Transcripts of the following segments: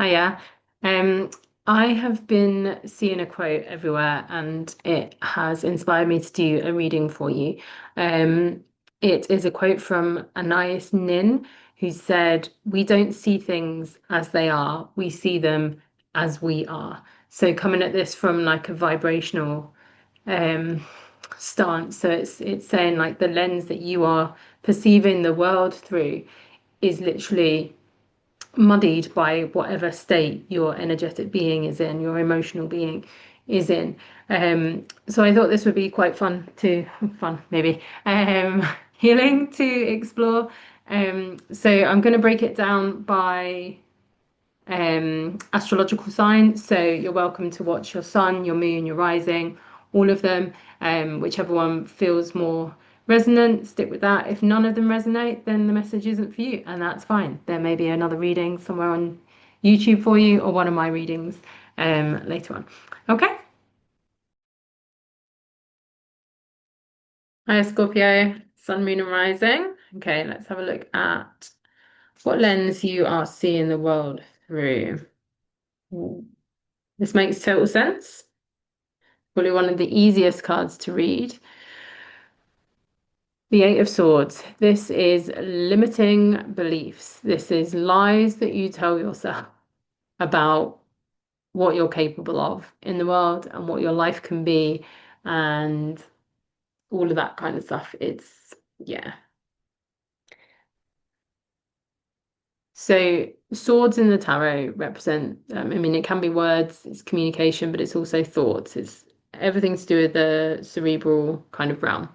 Hiya. Um, I have been seeing a quote everywhere and it has inspired me to do a reading for you. Um, it is a quote from Anais Nin, who said, "We don't see things as they are, we see them as we are." So coming at this from like a vibrational um stance. So it's saying like the lens that you are perceiving the world through is literally muddied by whatever state your energetic being is in, your emotional being is in. So I thought this would be quite fun maybe, healing to explore. So I'm going to break it down by astrological signs. So you're welcome to watch your sun, your moon, your rising, all of them, whichever one feels more resonant, stick with that. If none of them resonate, then the message isn't for you, and that's fine. There may be another reading somewhere on YouTube for you, or one of my readings later on. Okay. Hi, Scorpio, sun, moon, and rising. Okay, let's have a look at what lens you are seeing the world through. Ooh, this makes total sense. Probably one of the easiest cards to read. The Eight of Swords. This is limiting beliefs. This is lies that you tell yourself about what you're capable of in the world and what your life can be and all of that kind of stuff. Yeah. So swords in the tarot represent, I mean, it can be words, it's communication, but it's also thoughts. It's everything to do with the cerebral kind of realm.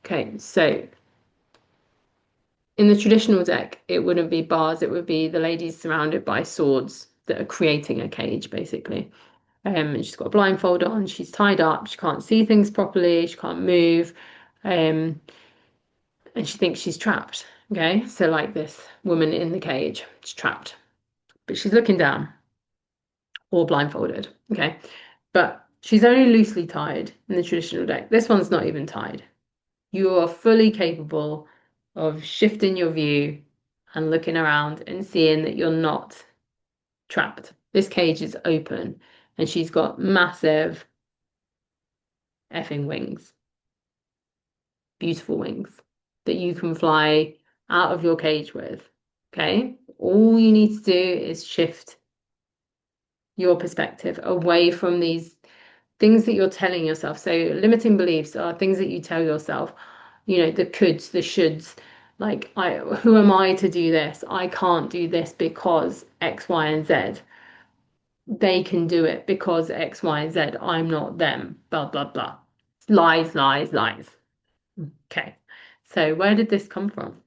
Okay, so in the traditional deck, it wouldn't be bars, it would be the ladies surrounded by swords that are creating a cage, basically. And she's got a blindfold on, she's tied up, she can't see things properly, she can't move, um, and she thinks she's trapped. Okay, so like this woman in the cage, she's trapped, but she's looking down or blindfolded. Okay, but she's only loosely tied in the traditional deck. This one's not even tied. You are fully capable of shifting your view and looking around and seeing that you're not trapped. This cage is open and she's got massive effing wings, beautiful wings that you can fly out of your cage with. Okay. All you need to do is shift your perspective away from these things that you're telling yourself. So limiting beliefs are things that you tell yourself, the coulds, the shoulds, like who am I to do this? I can't do this because X, Y, and Z. They can do it because X, Y, and Z. I'm not them. Blah, blah, blah. Lies, lies, lies. Okay. So where did this come from?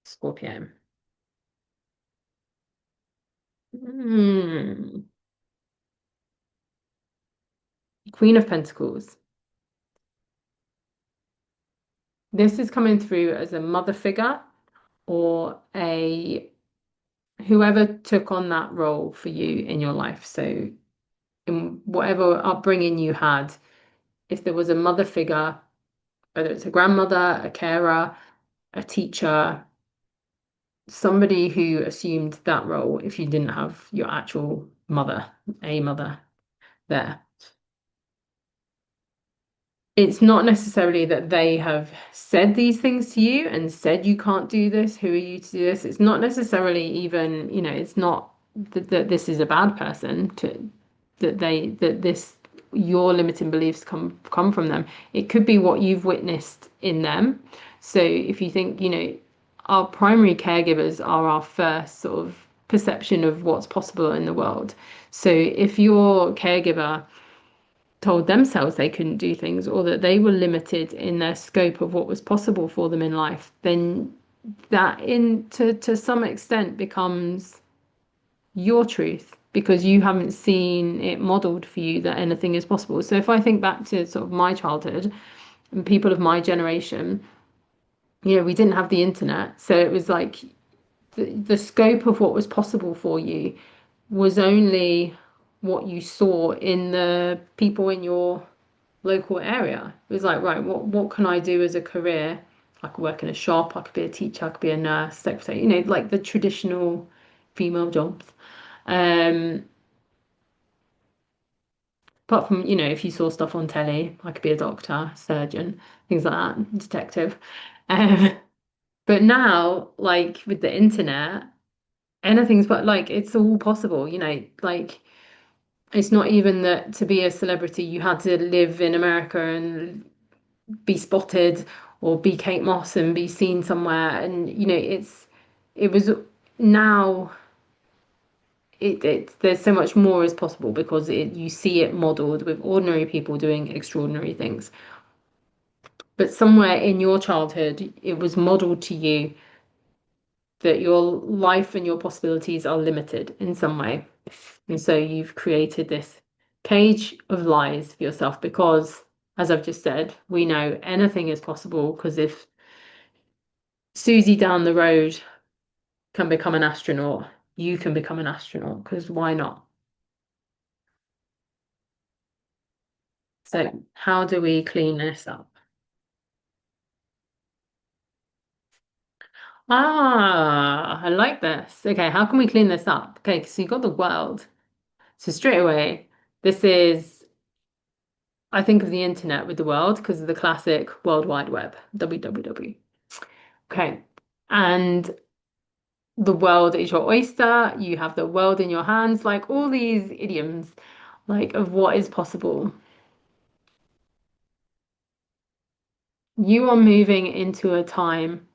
Scorpio. Hmm. Queen of Pentacles. This is coming through as a mother figure or a whoever took on that role for you in your life. So in whatever upbringing you had, if there was a mother figure, whether it's a grandmother, a carer, a teacher, somebody who assumed that role if you didn't have your actual mother, a mother there. It's not necessarily that they have said these things to you and said you can't do this, who are you to do this? It's not necessarily even, it's not that this is a bad person to that this your limiting beliefs come from them. It could be what you've witnessed in them. So if you think, our primary caregivers are our first sort of perception of what's possible in the world. So if your caregiver told themselves they couldn't do things or that they were limited in their scope of what was possible for them in life, then that to some extent becomes your truth because you haven't seen it modeled for you that anything is possible. So if I think back to sort of my childhood and people of my generation, we didn't have the internet. So it was like the scope of what was possible for you was only what you saw in the people in your local area. It was like, right, what can I do as a career? I could work in a shop, I could be a teacher, I could be a nurse, secretary, like the traditional female jobs. Um, apart from, if you saw stuff on telly, I could be a doctor, surgeon, things like that, detective. Um, but now, like with the internet, anything's but like it's all possible, like it's not even that to be a celebrity you had to live in America and be spotted or be Kate Moss and be seen somewhere. And it was now there's so much more is possible because you see it modeled with ordinary people doing extraordinary things. But somewhere in your childhood, it was modeled to you that your life and your possibilities are limited in some way. And so you've created this cage of lies for yourself because, as I've just said, we know anything is possible because if Susie down the road can become an astronaut, you can become an astronaut because why not? So, how do we clean this up? Ah, I like this. Okay, how can we clean this up? Okay, so you got the world. So straight away, this is I think of the internet with the world because of the classic World Wide Web, www. Okay. And the world is your oyster. You have the world in your hands, like all these idioms, like of what is possible. You are moving into a time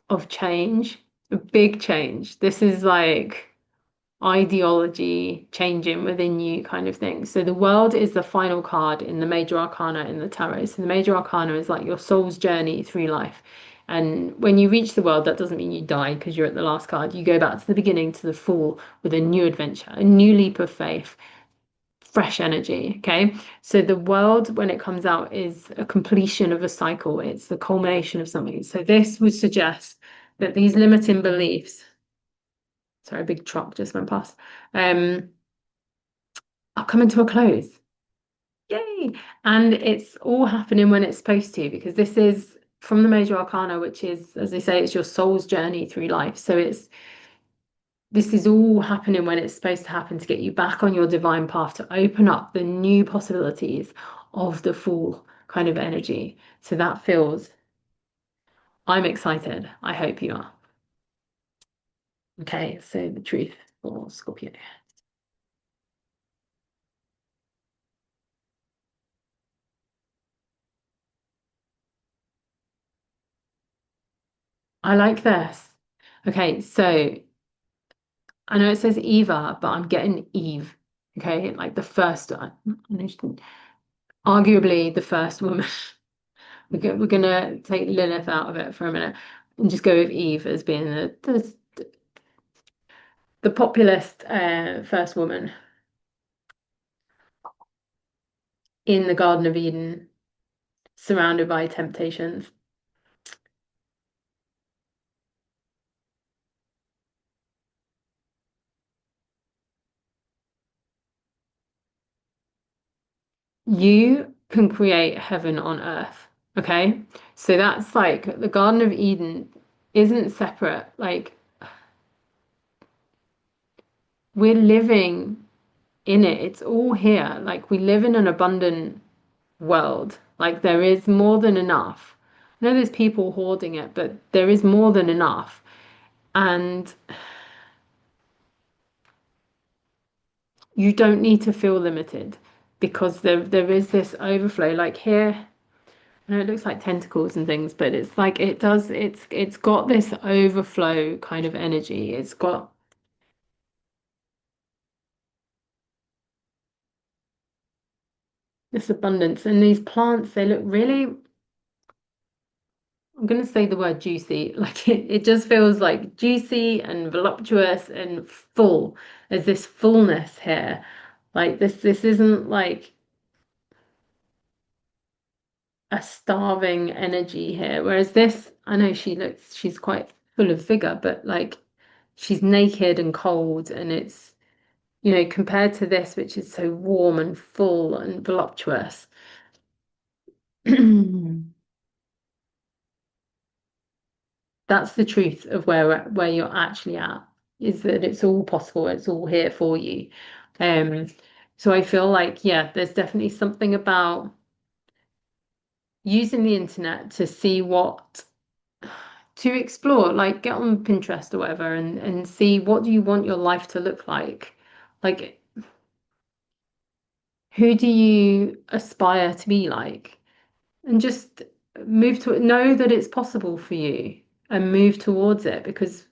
of change, a big change. This is like ideology changing within you kind of thing. So the world is the final card in the major arcana in the tarot. So the major arcana is like your soul's journey through life. And when you reach the world, that doesn't mean you die because you're at the last card. You go back to the beginning, to the Fool, with a new adventure, a new leap of faith, fresh energy. Okay. So the world, when it comes out, is a completion of a cycle. It's the culmination of something. So this would suggest that these limiting beliefs, sorry, a big truck just went past, um, are coming to a close. Yay! And it's all happening when it's supposed to, because this is from the major arcana, which is, as they say, it's your soul's journey through life. So this is all happening when it's supposed to happen to get you back on your divine path to open up the new possibilities of the Fool kind of energy. So that feels, I'm excited. I hope you are. Okay, so the truth for Scorpio. I like this. Okay, so I know it says Eva, but I'm getting Eve. Okay, like the first, arguably the first woman. We're gonna take Lilith out of it for a minute and just go with Eve as being the populist first woman in the Garden of Eden, surrounded by temptations. You can create heaven on earth. Okay, so that's like the Garden of Eden isn't separate. Like we're living in it. It's all here. Like we live in an abundant world. Like there is more than enough. I know there's people hoarding it, but there is more than enough. And you don't need to feel limited because there is this overflow. Like here, I know it looks like tentacles and things, but it's like it's got this overflow kind of energy. It's got this abundance. And these plants, they look really, I'm going to say the word juicy. Like it just feels like juicy and voluptuous and full. There's this fullness here. Like this isn't like a starving energy here. Whereas this, I know she's quite full of vigor, but like she's naked and cold and it's, compared to this, which is so warm and full and voluptuous. That's the truth of where you're actually at. is that it's all possible, it's all here for you. Um, so I feel like, yeah, there's definitely something about using the internet to see what to explore, like get on Pinterest or whatever and see what do you want your life to look like? Like who do you aspire to be like? And just move to know that it's possible for you and move towards it because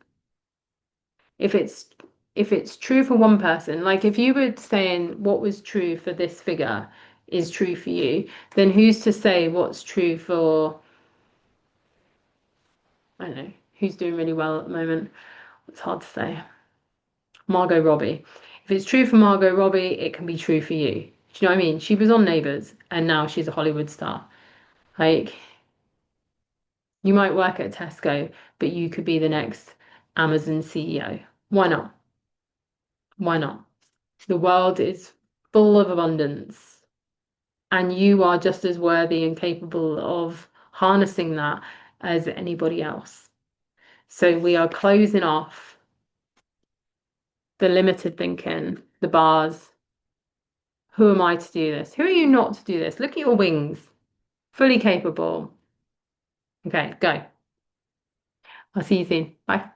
if it's if it's true for one person, like if you were saying what was true for this figure is true for you, then who's to say what's true for, I don't know, who's doing really well at the moment? It's hard to say. Margot Robbie. If it's true for Margot Robbie, it can be true for you. Do you know what I mean? She was on Neighbours and now she's a Hollywood star. Like, you might work at Tesco, but you could be the next Amazon CEO. Why not? Why not? The world is full of abundance, and you are just as worthy and capable of harnessing that as anybody else. So we are closing off the limited thinking, the bars. Who am I to do this? Who are you not to do this? Look at your wings. Fully capable. Okay, go. I'll see you soon. Bye.